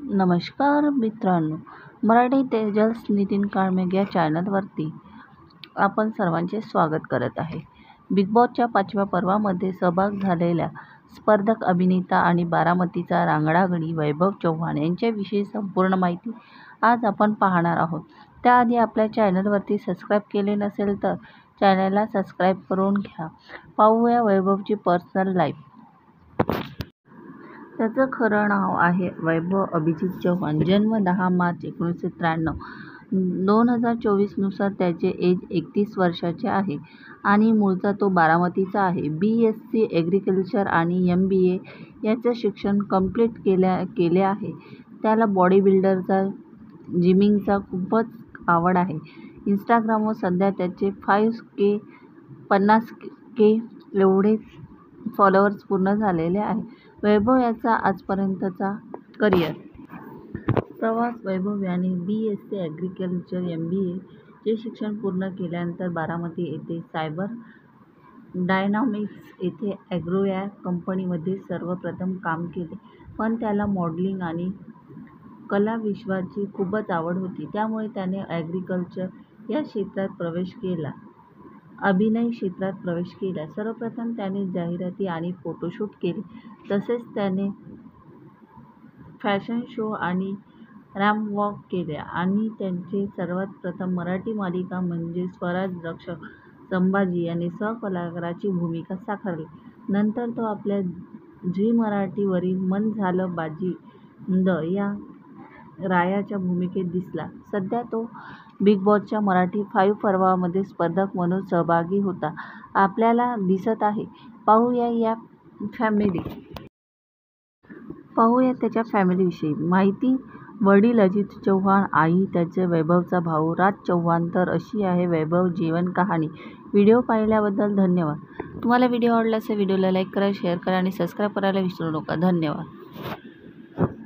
नमस्कार मित्रांनो, मराठी तेजस नितीन काळमेघ या चॅनलवरती आपण सर्वांचे स्वागत करत आहे. बिग बॉसच्या 5व्या पर्वामध्ये सहभाग झालेल्या स्पर्धक अभिनेता आणि बारामतीचा रांगडागडी वैभव चव्हाण यांच्याविषयी संपूर्ण माहिती आज आपण पाहणार आहोत. त्याआधी आपल्या चॅनलवरती सबस्क्राईब केले नसेल तर चॅनलला सबस्क्राईब करून घ्या. पाहूया वैभवची पर्सनल लाईफ. त्याचं खरं नाव आहे वैभव अभिजित चव्हाण. जन्म 10 मार्च 1993. 2024 नुसार त्याचे एज 31 वर्षाचे आहे आणि मूळचा तो बारामतीचा आहे. BSc ॲग्रिकल्चर आणि MBA याचं शिक्षण कंप्लीट केले आहे. त्याला बॉडी बिल्डरचा, जिमिंगचा खूपच आवड आहे. इंस्टाग्रामवर सध्या त्याचे 50K एवढे फॉलोअर्स पूर्ण झालेले आहे. वैभव याचा आजपर्यंतचा करिअर प्रवास. वैभव याने BSc ॲग्रिकल्चर MBA चे शिक्षण पूर्ण केल्यानंतर बारामती येथे सायबर डायनामिक्स येथे ॲग्रो या कंपनीमध्ये सर्वप्रथम काम केले. पण त्याला मॉडेलिंग आणि कलाविश्वाची खूपच आवड होती, त्यामुळे त्याने ॲग्रिकल्चर या क्षेत्रात प्रवेश केला. अभिनय क्षेत्रात प्रवेश केला. सर्वप्रथम त्याने जाहिराती आणि फोटोशूट केले. तसेच त्याने फॅशन शो आणि रॅम्प वॉक केले आणि त्यांचे सर्वात प्रथम मराठी मालिका म्हणजे स्वराज रक्षक संभाजी याने सहकलाकाराची भूमिका साकारली. नंतर तो आपल्या झी मराठीवरील मन झालं बाजिंद या रायाच्या भूमिकेत दिसला. सध्या तो बिग बॉसच्या मराठी 5 पर्वामध्ये स्पर्धक म्हणून सहभागी होता आपल्याला दिसत आहे. पाहूया त्याच्या फॅमिलीविषयी माहिती. वडील अजित चव्हाण, आई त्याचे वैभवचा भाऊ राज चव्हाण. तर अशी आहे वैभव जीवन कहाणी. व्हिडिओ पाहिल्याबद्दल धन्यवाद. तुम्हाला व्हिडिओ आवडला असेल व्हिडिओला लाईक करा, शेअर करा आणि सबस्क्राईब करायला विसरू नका. धन्यवाद.